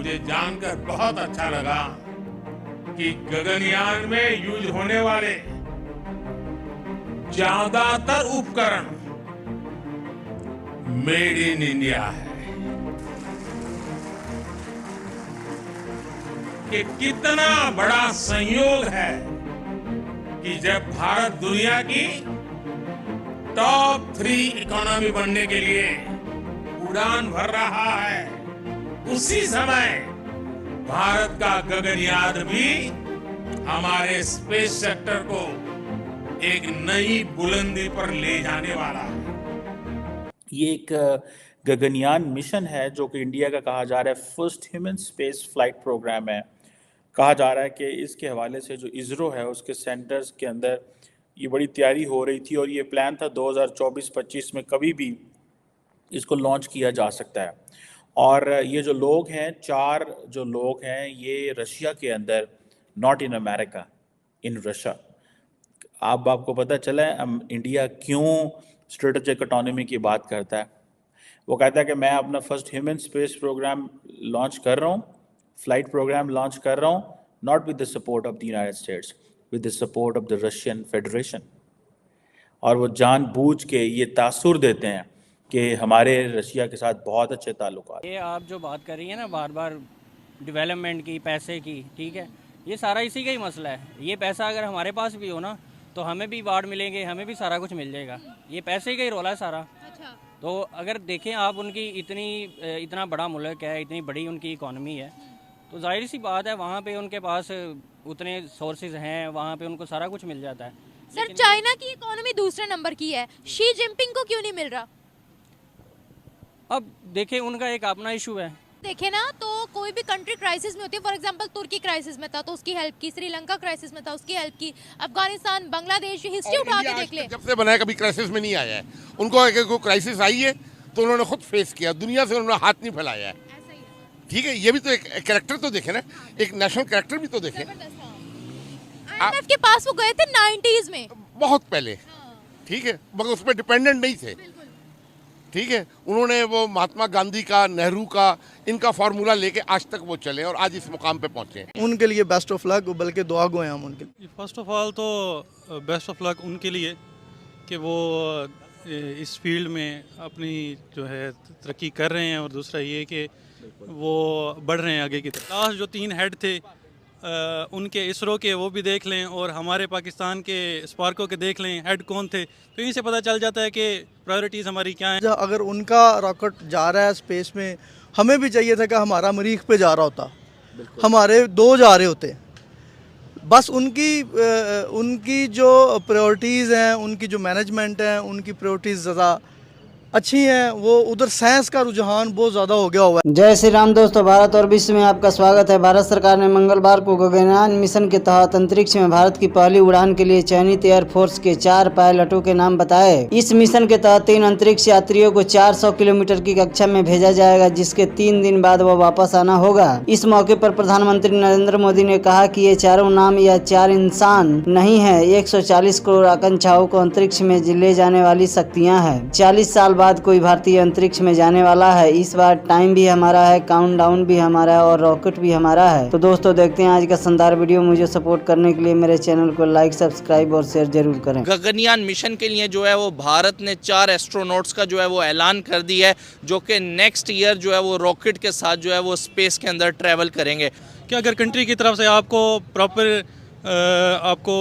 मुझे जानकर बहुत अच्छा लगा कि गगनयान में यूज होने वाले ज्यादातर उपकरण मेड इन इंडिया है। कि कितना बड़ा संयोग है कि जब भारत दुनिया की टॉप 3 इकोनॉमी बनने के लिए उड़ान भर रहा है, उसी समय भारत का गगनयान भी हमारे स्पेस सेक्टर को एक नई बुलंदी पर ले जाने वाला है। ये एक गगनयान मिशन है जो कि इंडिया का कहा जा रहा है first human space flight program है। कहा जा रहा है कि इसके हवाले से जो इसरो है उसके सेंटर्स के अंदर ये बड़ी तैयारी हो रही थी और ये प्लान था 2024-25 में कभी भी इसको लॉन्च किया जा सकता है। और ये जो लोग हैं, 4 जो लोग हैं, ये रशिया के अंदर, not in America, in Russia. आपको पता चला है इंडिया क्यों स्ट्रेटेजिक ऑटोनॉमी की बात करता है। वो कहता है कि मैं अपना first human space program launch कर रहा हूँ, फ्लाइट प्रोग्राम लॉन्च कर रहा हूँ, not with the support of the United States, with the support of the Russian Federation. और वो जानबूझ के ये तासुर देते हैं कि हमारे रशिया के साथ बहुत अच्छे ताल्लुकात। ये आप जो बात कर रही है ना बार बार डेवलपमेंट की, पैसे की, ठीक है, ये सारा इसी का ही मसला है। ये पैसा अगर हमारे पास भी हो ना तो हमें भी अवार्ड मिलेंगे, हमें भी सारा कुछ मिल जाएगा। ये पैसे का ही रोला है सारा। अच्छा। तो अगर देखें आप, उनकी इतना बड़ा मुल्क है, इतनी बड़ी उनकी इकॉनमी है, तो जाहिर सी बात है वहाँ पे उनके पास उतने सोर्सेज हैं, वहाँ पे उनको सारा कुछ मिल जाता है। सर, चाइना की इकोनॉमी दूसरे नंबर की है, शी जिनपिंग को क्यों नहीं मिल रहा? अब देखें, उनका एक अपना इशू है। देखे ना तो कोई भी कंट्री क्राइसिस में होती है, फॉर एग्जांपल तुर्की क्राइसिस में था तो उसकी हेल्प की, श्रीलंका क्राइसिस में था उसकी हेल्प की, अफगानिस्तान, बांग्लादेश, हिस्ट्री उठा के देख ले। जब से बना है कभी क्राइसिस में नहीं आया है। उनको अगर कोई क्राइसिस आई है तो उन्होंने खुद फेस किया, दुनिया से उन्होंने हाथ नहीं फैलाया है। ठीक है, ये भी तो एक कैरेक्टर तो देखे ना, एक नेशनल कैरेक्टर भी तो देखे। IMF के पास वो गए थे 90s में, बहुत पहले, ठीक है, मगर उस पर डिपेंडेंट नहीं थे। ठीक है, उन्होंने वो महात्मा गांधी का, नेहरू का, इनका फार्मूला लेके आज तक वो चले और आज इस मुकाम पे पहुंचे हैं। उनके लिए बेस्ट ऑफ लक, बल्कि दुआ गो हैं हम उनके लिए। फर्स्ट ऑफ ऑल तो बेस्ट ऑफ लक उनके लिए कि वो इस फील्ड में अपनी जो है तरक्की कर रहे हैं, और दूसरा ये कि वो बढ़ रहे हैं आगे की तरफ। लास्ट जो 3 हेड थे उनके इसरो के, वो भी देख लें, और हमारे पाकिस्तान के स्पार्को के देख लें, हेड कौन थे, तो इनसे पता चल जाता है कि प्रायोरिटीज़ हमारी क्या हैं। अगर उनका रॉकेट जा रहा है स्पेस में, हमें भी चाहिए था कि हमारा मरीख पे जा रहा होता, हमारे 2 जा रहे होते। बस उनकी जो प्रायोरिटीज़ हैं, उनकी जो मैनेजमेंट है, उनकी प्रायोरिटीज़ ज़्यादा अच्छी हैं, वो उधर साइंस का रुझान बहुत ज़्यादा हो गया हुआ है। जय श्री राम दोस्तों, भारत और विश्व में आपका स्वागत है। भारत सरकार ने मंगलवार को गगनयान मिशन के तहत अंतरिक्ष में भारत की पहली उड़ान के लिए चयनित एयरफोर्स के 4 पायलटों के नाम बताए। इस मिशन के तहत 3 अंतरिक्ष यात्रियों को 400 किलोमीटर की कक्षा में भेजा जाएगा, जिसके 3 दिन बाद वह वापस आना होगा। इस मौके पर प्रधानमंत्री नरेंद्र मोदी ने कहा कि ये चारों नाम या 4 इंसान नहीं है, 140 करोड़ आकांक्षाओं को अंतरिक्ष में ले जाने वाली शक्तियाँ हैं। 40 साल बाद कोई भारतीय अंतरिक्ष में जाने वाला है। इस बार टाइम भी हमारा है, काउंटडाउन भी हमारा है, और रॉकेट भी हमारा है। तो दोस्तों, देखते हैं आज का शानदार वीडियो। मुझे सपोर्ट करने के लिए मेरे चैनल को लाइक, सब्सक्राइब और शेयर जरूर करें। गगनयान मिशन के लिए जो है वो भारत ने 4 एस्ट्रोनॉट्स का जो है वो ऐलान कर दिया है, जो कि नेक्स्ट ईयर जो है वो रॉकेट के साथ जो है वो स्पेस के अंदर ट्रैवल करेंगे। कि अगर कंट्री की तरफ से आपको प्रॉपर आपको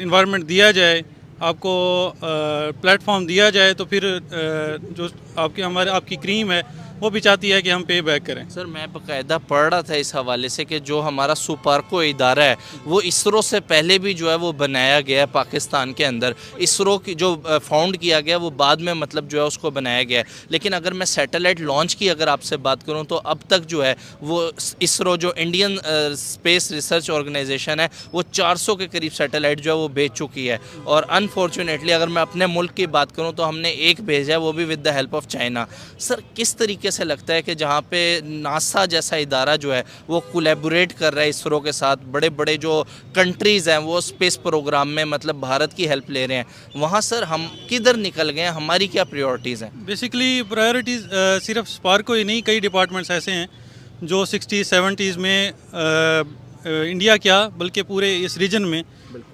इन्वायरमेंट दिया जाए, आपको प्लेटफॉर्म दिया जाए, तो फिर जो आपकी क्रीम है वो भी चाहती है कि हम पे बैक करें। सर, मैं बाकायदा पढ़ रहा था इस हवाले से कि जो हमारा सुपार्को इदारा है वो इसरो से पहले भी जो है वो बनाया गया है पाकिस्तान के अंदर। इसरो की जो फाउंड किया गया वो बाद में मतलब जो है उसको बनाया गया है। लेकिन अगर मैं सैटेलाइट लॉन्च की अगर आपसे बात करूं तो अब तक जो है वो इसरो जो इंडियन स्पेस रिसर्च ऑर्गेनाइजेशन है वो 400 के करीब सैटेलाइट जो है वो भेज चुकी है। और अनफॉर्चुनेटली अगर मैं अपने मुल्क की बात करूँ तो हमने एक भेजा है, वो भी with the help of China. Sir, किस तरीके से लगता है कि जहाँ पे नासा जैसा इदारा जो है वो कोलैबोरेट कर रहा है इसरो के साथ, बड़े बड़े जो कंट्रीज़ हैं वो स्पेस प्रोग्राम में मतलब भारत की हेल्प ले रहे हैं, वहाँ सर हम किधर निकल गए हैं, हमारी क्या प्रायोरिटीज़ हैं? बेसिकली प्रायोरिटीज़ सिर्फ स्पार्को ही नहीं, कई डिपार्टमेंट्स ऐसे हैं जो 60-70s में इंडिया क्या बल्कि पूरे इस रीजन में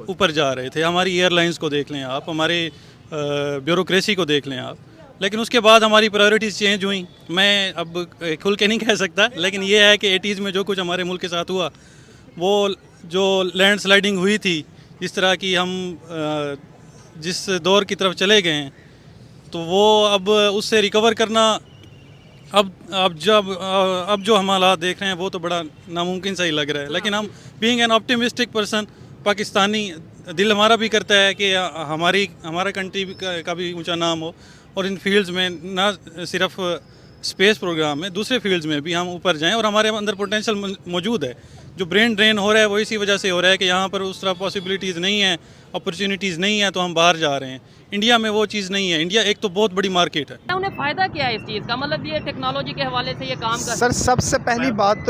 ऊपर जा रहे थे। हमारी एयरलाइंस को देख लें आप, हमारे ब्यूरोक्रेसी को देख लें आप, लेकिन उसके बाद हमारी प्रायोरिटीज़ चेंज हुई। मैं अब खुल के नहीं कह सकता, लेकिन ये है कि 80s में जो कुछ हमारे मुल्क के साथ हुआ, वो जो लैंड स्लाइडिंग हुई थी, जिस तरह की हम जिस दौर की तरफ चले गए हैं, तो वो अब उससे रिकवर करना अब जो हम हालात देख रहे हैं वो तो बड़ा नामुमकिन सा ही लग रहा है। लेकिन हम being an optimistic person, Pakistani, दिल हमारा भी करता है कि हमारा कंट्री का भी ऊंचा नाम हो, और इन फील्ड्स में ना सिर्फ स्पेस प्रोग्राम में, दूसरे फील्ड्स में भी हम ऊपर जाएं। और हमारे अंदर पोटेंशियल मौजूद है। जो ब्रेन ड्रेन हो रहा है वो इसी वजह से हो रहा है कि यहाँ पर उस तरह पॉसिबिलिटीज़ नहीं है, अपॉर्चुनिटीज़ नहीं है, तो हम बाहर जा रहे हैं। इंडिया में वो चीज़ नहीं है। इंडिया एक तो बहुत बड़ी मार्केट है। उन्हें फ़ायदा क्या है इस चीज़ का, मतलब ये टेक्नोलॉजी के हवाले से ये काम कर सर सबसे पहली बात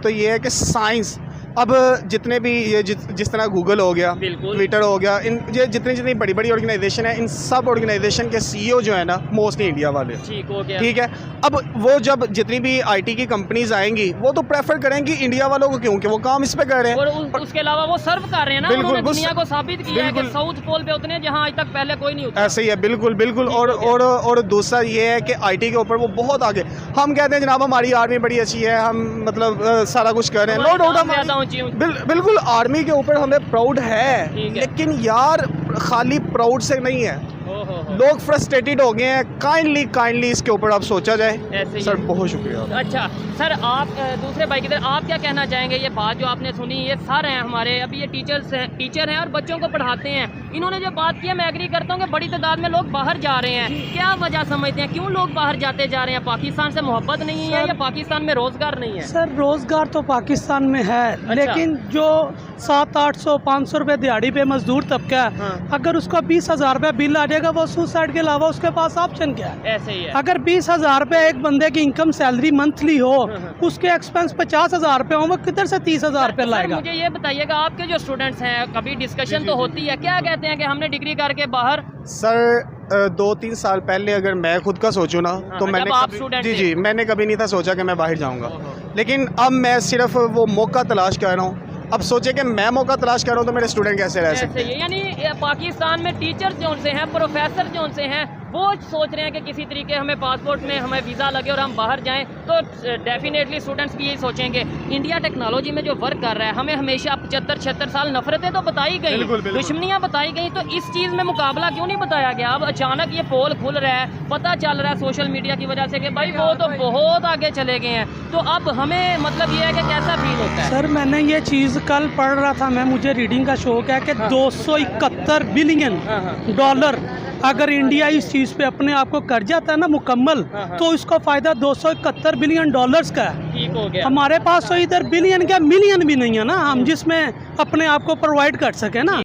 तो ये है कि साइंस अब जितने भी ये जिस तरह गूगल हो गया, ट्विटर हो गया, इन ये जितनी बड़ी बड़ी ऑर्गेनाइजेशन है, इन सब ऑर्गेनाइजेशन के सीईओ जो है ना मोस्टली इंडिया वाले। ठीक है। अब वो जब जितनी भी आईटी की कंपनीज आएंगी वो तो प्रेफर करेंगी इंडिया वालों को, क्योंकि वो काम इस पे कर रहे हैं। और उसके अलावा वो सर्व कर रहे हैं ना, उन्होंने दुनिया को साबित किया है कि साउथ पोल पे उतने जहां आज तक पहले कोई नहीं उतरा। ऐसे ही है, बिल्कुल। और दूसरा ये है कि आईटी के ऊपर वो बहुत आगे। हम कहते हैं जनाब हमारी आर्मी बड़ी अच्छी है, हम मतलब सारा कुछ कर रहे हैं, नो डाउट, बिल्कुल आर्मी के ऊपर हमें प्राउड है, लेकिन यार खाली प्राउड से नहीं है, लोग फ्रस्ट्रेटेड हो गए हैं। काइंडली इसके ऊपर आप सोचा जाए। सर बहुत शुक्रिया। अच्छा सर, आप दूसरे भाई की तरह आप क्या कहना चाहेंगे? ये बात जो आपने सुनी, ये सर हैं हमारे, अभी ये टीचर हैं और बच्चों को पढ़ाते हैं, इन्होंने जो बात की है मैं एग्री करता हूँ कि बड़ी तादाद में लोग बाहर जा रहे हैं। क्या वजह समझते हैं, क्यों लोग बाहर जाते जा रहे हैं? पाकिस्तान से मोहब्बत नहीं है या पाकिस्तान में रोजगार नहीं है? सर रोजगार तो पाकिस्तान में है, लेकिन जो 700-800-500 रुपये दिहाड़ी पे मजदूर तबका है, अगर उसको 20,000 रुपये बिल आ जाएगा, वो सुसाइड के अलावा उसके पास ऑप्शन क्या है? ऐसे ही है। अगर 20,000 रुपये एक बंदे की इनकम सैलरी मंथली हो, उसके एक्सपेंस 50,000 रुपये हो, वो किधर से 30,000 रुपये लाएगा? मुझे ये बताइएगा, आपके जो स्टूडेंट्स हैं, कभी डिस्कशन तो होती है, क्या कहते हैं कि हमने डिग्री करके बाहर? सर 2-3 साल पहले अगर मैं खुद का सोचूं ना, तो मैंने कभी नहीं था सोचा कि मैं बाहर जाऊंगा, लेकिन अब मैं सिर्फ वो मौका तलाश कर रहा हूँ। अब सोचे कि मैं मौका तलाश कर रहा हूँ तो मेरे स्टूडेंट कैसे रह सकते हैं? यानी पाकिस्तान में टीचर जो से हैं, प्रोफेसर जो से हैं, वो सोच रहे हैं कि किसी तरीके हमें पासपोर्ट में हमें वीज़ा लगे और हम बाहर जाएं, तो डेफिनेटली स्टूडेंट्स भी यही सोचेंगे। इंडिया टेक्नोलॉजी में जो वर्क कर रहा है, हमें हमेशा 75-76 साल नफरतें तो बताई गई, दुश्मनियाँ बताई गई, तो इस चीज़ में मुकाबला क्यों नहीं बताया गया? अब अचानक ये पोल खुल रहा है, पता चल रहा है सोशल मीडिया की वजह से कि भाई वो तो बहुत आगे चले गए हैं, तो अब हमें मतलब ये है कि कैसा फील होता है? सर मैंने ये चीज़ कल पढ़ रहा था, मुझे रीडिंग का शौक है कि 271 बिलियन डॉलर अगर इंडिया इस चीज़ पे अपने आप को कर जाता है ना मुकम्मल, तो इसका फ़ायदा 271 बिलियन डॉलर्स का है। ठीक हो गया। हमारे पास तो इधर बिलियन क्या मिलियन भी नहीं है ना, हम जिसमें अपने आप को प्रोवाइड कर सके ना।